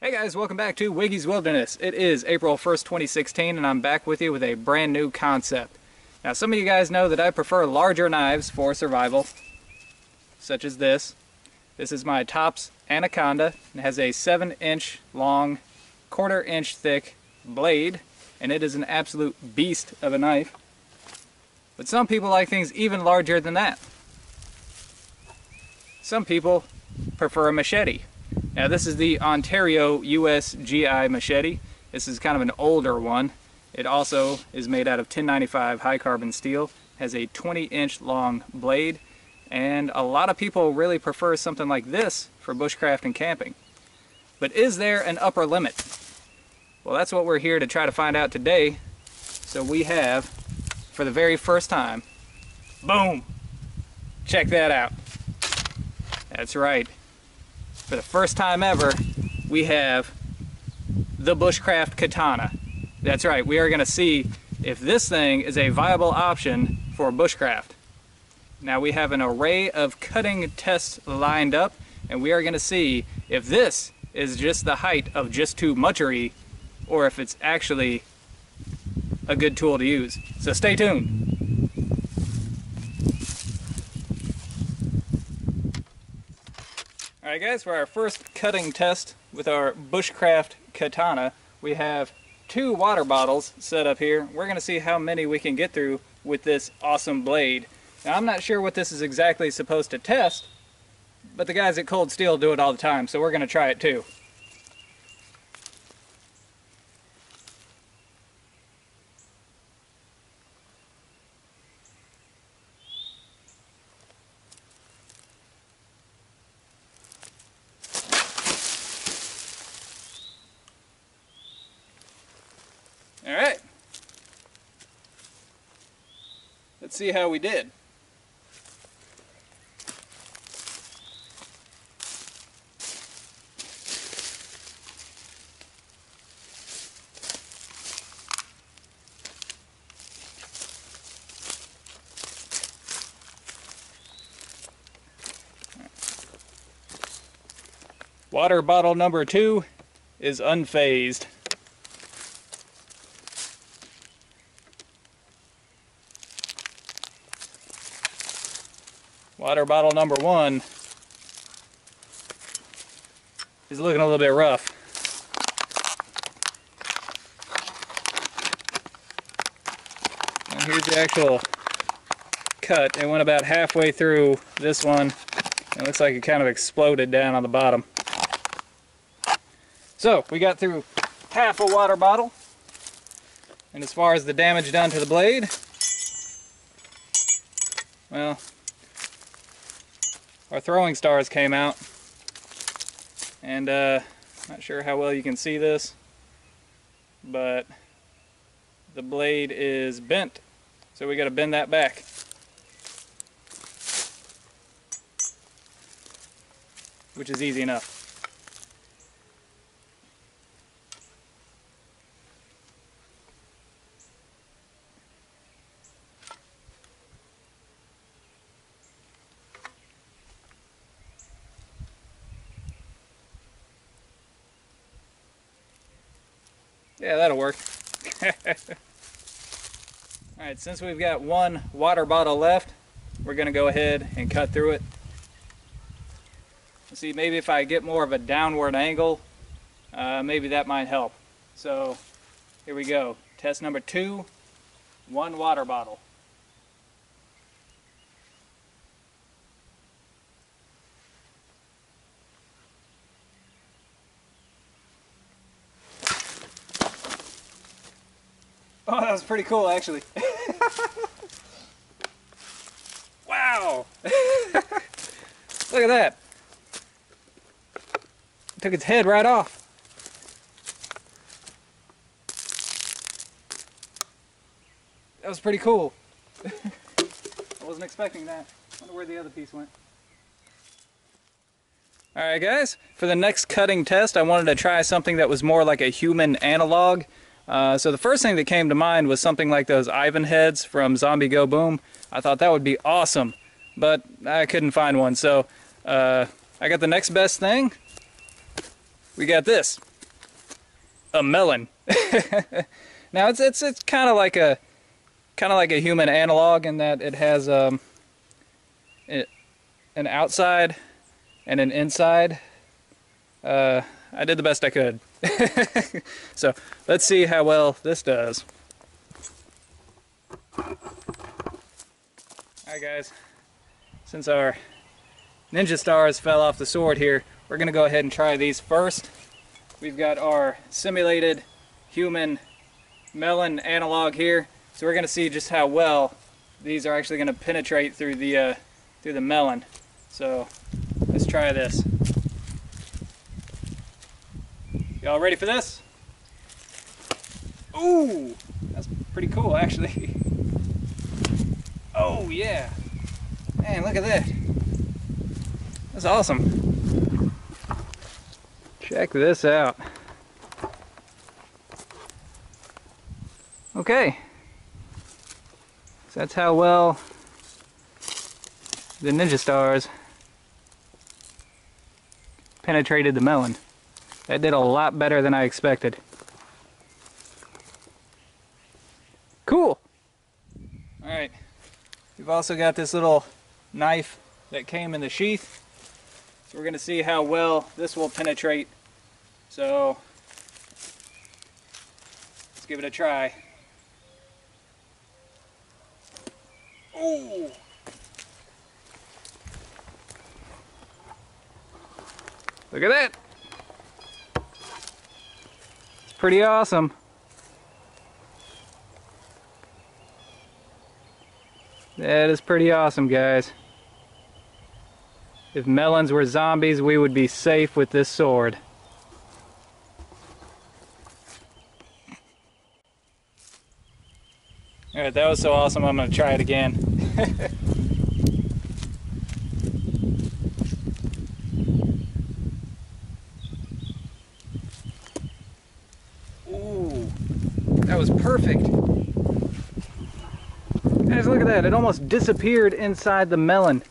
Hey guys, welcome back to Wiggy's Wilderness. It is April 1st, 2016, and I'm back with you with a brand new concept. Now, some of you guys know that I prefer larger knives for survival, such as this. This is my Tops Anaconda. It has a 7-inch long, quarter-inch thick blade, and it is an absolute beast of a knife. But some people like things even larger than that. Some people prefer a machete. Now this is the Ontario US GI machete. This is kind of an older one. It also is made out of 1095 high carbon steel, has a 20-inch long blade, and a lot of people really prefer something like this for bushcraft and camping. But is there an upper limit? Well, that's what we're here to try to find out today. So we have, for the very first time, boom! Check that out. That's right. For the first time ever, we have the Bushcraft Katana. That's right, we are going to see if this thing is a viable option for bushcraft. Now we have an array of cutting tests lined up, and we are going to see if this is just the height of just too muchery, or if it's actually a good tool to use. So stay tuned. Alright guys, for our first cutting test with our Bushcraft Katana, we have 2 water bottles set up here. We're going to see how many we can get through with this awesome blade. Now I'm not sure what this is exactly supposed to test, but the guys at Cold Steel do it all the time, so we're going to try it too. Alright, let's see how we did. Water bottle number 2 is unfazed. Water bottle number 1 is looking a little bit rough. And here's the actual cut. It went about halfway through this one. It looks like it kind of exploded down on the bottom. So we got through half a water bottle. And as far as the damage done to the blade, well, our throwing stars came out, and not sure how well you can see this, but the blade is bent, so we got to bend that back. Which is easy enough. Yeah, that'll work. Alright, since we've got 1 water bottle left, we're going to go ahead and cut through it. See, maybe if I get more of a downward angle, maybe that might help. So, here we go. Test number 2, 1 water bottle. Oh, that was pretty cool, actually. Wow! Look at that. It took its head right off. That was pretty cool. I wasn't expecting that. I wonder where the other piece went. Alright guys, for the next cutting test I wanted to try something that was more like a human analog. So the first thing that came to mind was something like those Ivan heads from Zombie Go Boom. I thought that would be awesome, but I couldn't find one. So I got the next best thing. We got this. a melon. Now it's kind of like a human analog in that it has an outside and an inside. I did the best I could. So let's see how well this does. Alright guys, since our ninja stars fell off the sword here, we're going to go ahead and try these first. We've got our simulated human melon analog here, so we're going to see just how well these are actually going to penetrate through the melon. So let's try this. Y'all ready for this? Ooh, that's pretty cool actually. Oh yeah, man, look at that. That's awesome. Check this out. Okay, so that's how well the ninja stars penetrated the melon. That did a lot better than I expected. Cool. Alright, we've also got this little knife that came in the sheath. So we're going to see how well this will penetrate. So let's give it a try. Ooh! Look at that! Pretty awesome. That is pretty awesome, guys. If melons were zombies, we would be safe with this sword. Alright, that was so awesome, I'm going to try it again. Ooh, that was perfect. Guys, look at that. It almost disappeared inside the melon.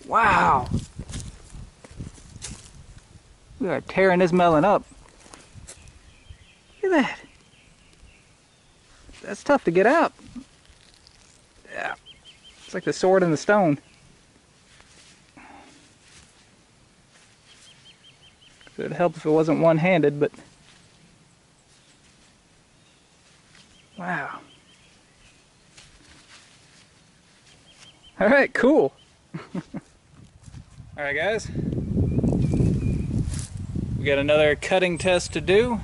Wow. We are tearing this melon up. Look at that. That's tough to get out. Yeah. It's like the sword and the stone. So it'd help if it wasn't one-handed, but wow. Alright, cool. Alright guys, we got another cutting test to do,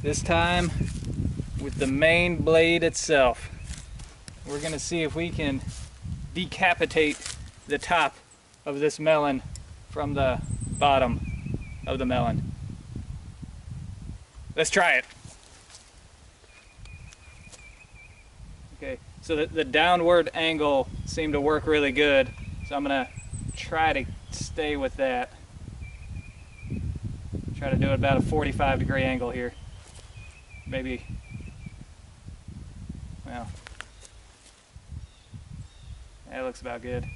this time with the main blade itself. We're going to see if we can decapitate the top of this melon from the bottom of the melon. Let's try it. Okay, so the downward angle seemed to work really good, so I'm going to try to stay with that. Try to do it about a 45-degree angle here. Maybe, well, that looks about good.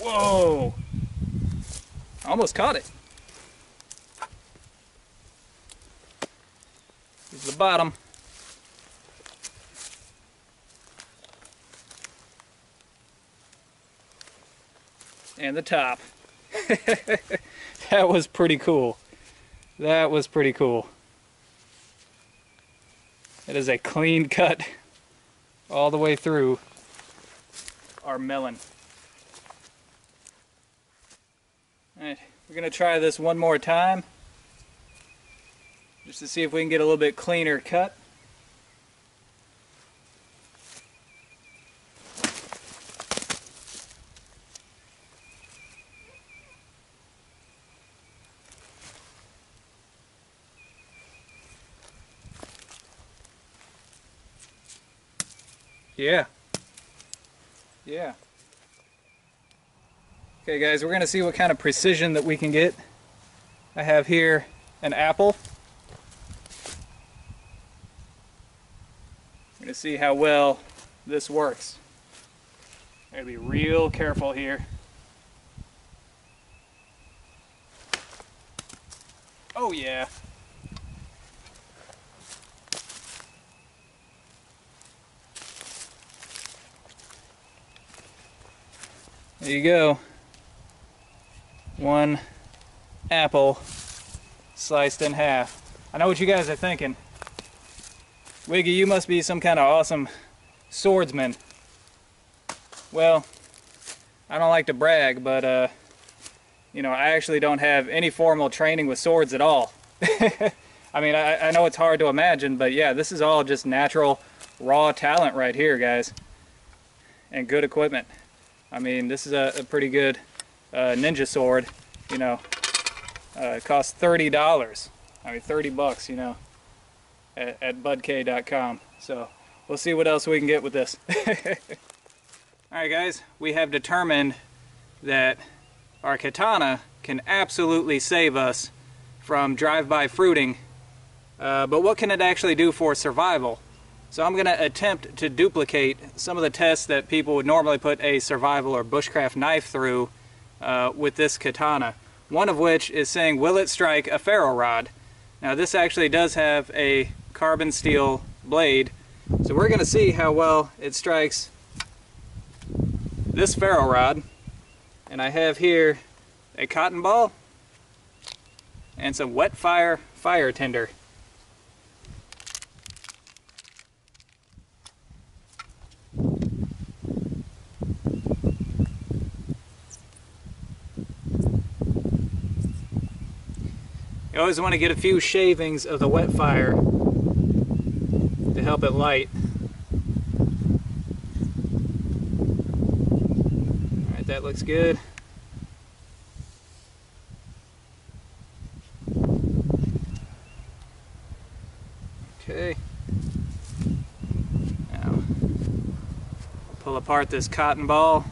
Whoa! I almost caught it. Here's the bottom. And the top. That was pretty cool. That was pretty cool. It is a clean cut all the way through our melon. Alright, we're going to try this one more time just to see if we can get a little bit cleaner cut. Yeah. Yeah. Okay guys, we're going to see what kind of precision that we can get. I have here an apple. We're going to see how well this works. I gotta be real careful here. Oh yeah. There you go. One apple sliced in half. I know what you guys are thinking. Wiggy, you must be some kind of awesome swordsman. Well, I don't like to brag, but you know, I actually don't have any formal training with swords at all. I mean, I know it's hard to imagine, but yeah, this is all just natural, raw talent right here, guys. And good equipment. I mean, this is a pretty good ninja sword, you know. It costs $30. I mean, 30 bucks, you know, at budk.com. So we'll see what else we can get with this. Alright guys, we have determined that our katana can absolutely save us from drive-by fruiting, but what can it actually do for survival? So I'm going to attempt to duplicate some of the tests that people would normally put a survival or bushcraft knife through with this katana. One of which is saying, will it strike a ferro rod? Now this actually does have a carbon steel blade, so we're going to see how well it strikes this ferro rod. And I have here a cotton ball and some wet fire tinder. You always want to get a few shavings of the wet fire to help it light. Alright, that looks good. Okay. Now, pull apart this cotton ball.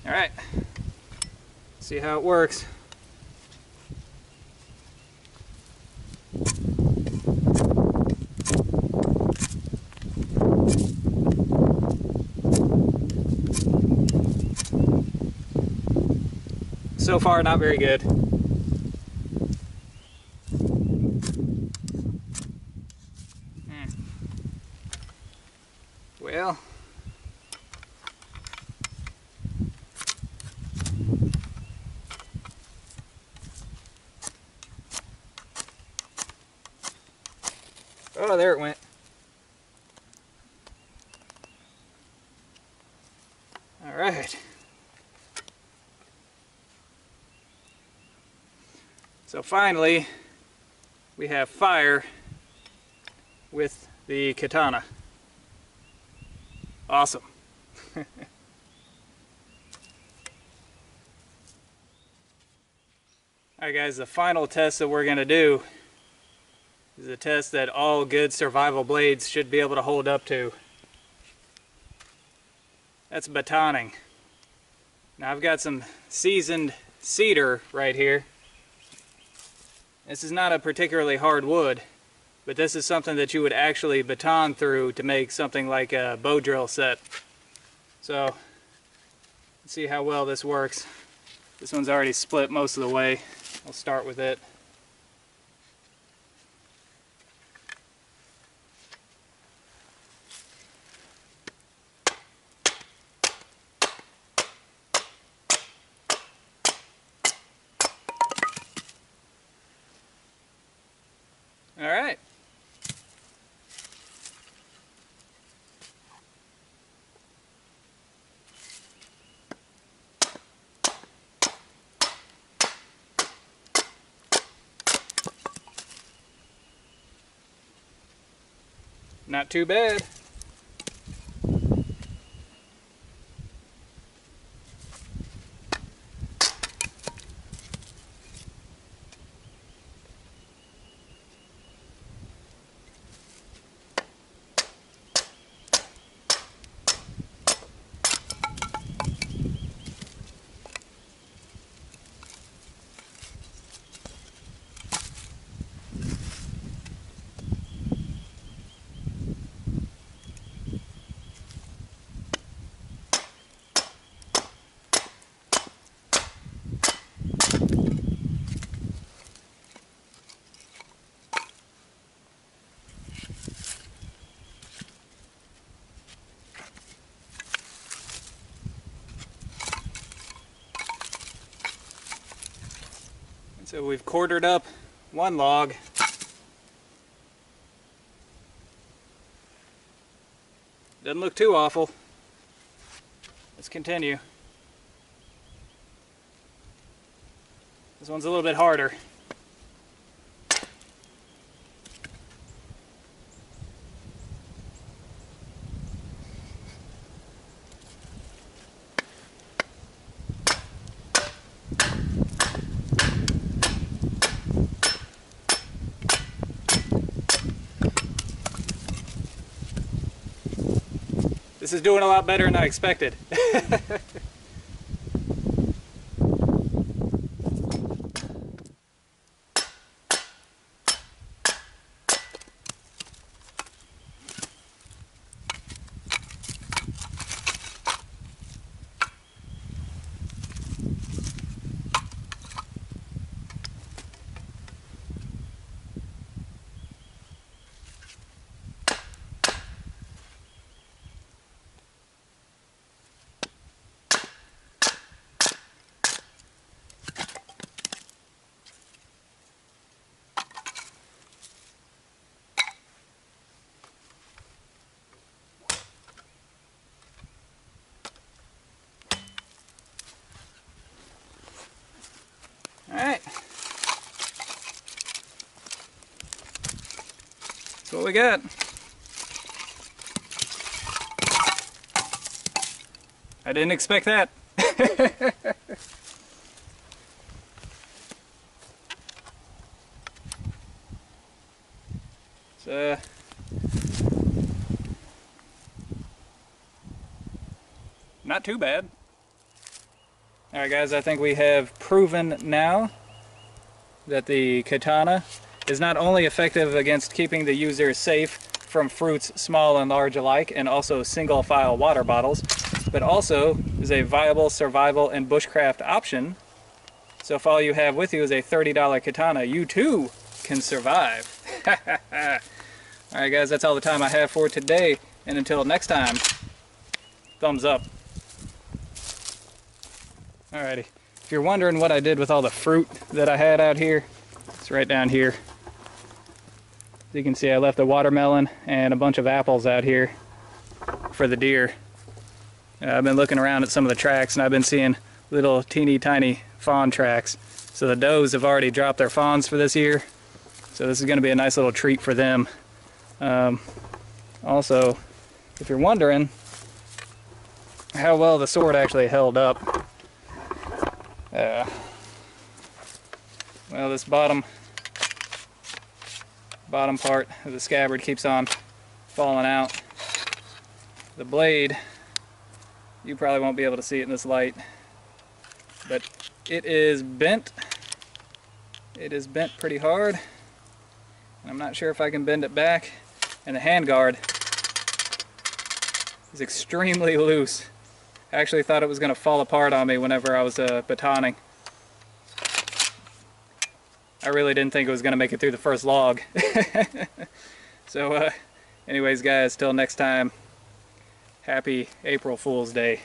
Alright, see how it works. So far, not very good. Well, oh, there it went. All right. So finally, we have fire with the katana. Awesome. Alright guys, the final test that we're going to do is a test that all good survival blades should be able to hold up to. That's batoning. Now I've got some seasoned cedar right here. This is not a particularly hard wood, but this is something that you would actually baton through to make something like a bow drill set. So, let's see how well this works. This one's already split most of the way. I'll start with it. All right. Not too bad. So we've quartered up one log. Doesn't look too awful. Let's continue. This one's a little bit harder. This is doing a lot better than I expected. Alright. That's what we got. I didn't expect that. So, not too bad. Alright guys, I think we have proven now that the katana is not only effective against keeping the user safe from fruits small and large alike, and also single file water bottles, but also is a viable survival and bushcraft option. So if all you have with you is a $30 katana, you too can survive. Alright guys, that's all the time I have for today, and until next time, thumbs up. Alrighty, if you're wondering what I did with all the fruit that I had out here, it's right down here. As you can see, I left a watermelon and a bunch of apples out here for the deer. I've been looking around at some of the tracks and I've been seeing little teeny tiny fawn tracks. So the does have already dropped their fawns for this year. So this is going to be a nice little treat for them. Also, if you're wondering how well the sword actually held up, well, this bottom part of the scabbard keeps on falling out. The blade, you probably won't be able to see it in this light, but it is bent. It is bent pretty hard, and I'm not sure if I can bend it back. And the handguard is extremely loose. I actually thought it was going to fall apart on me whenever I was batoning. I really didn't think it was going to make it through the first log. So anyways guys, till next time, happy April Fool's Day.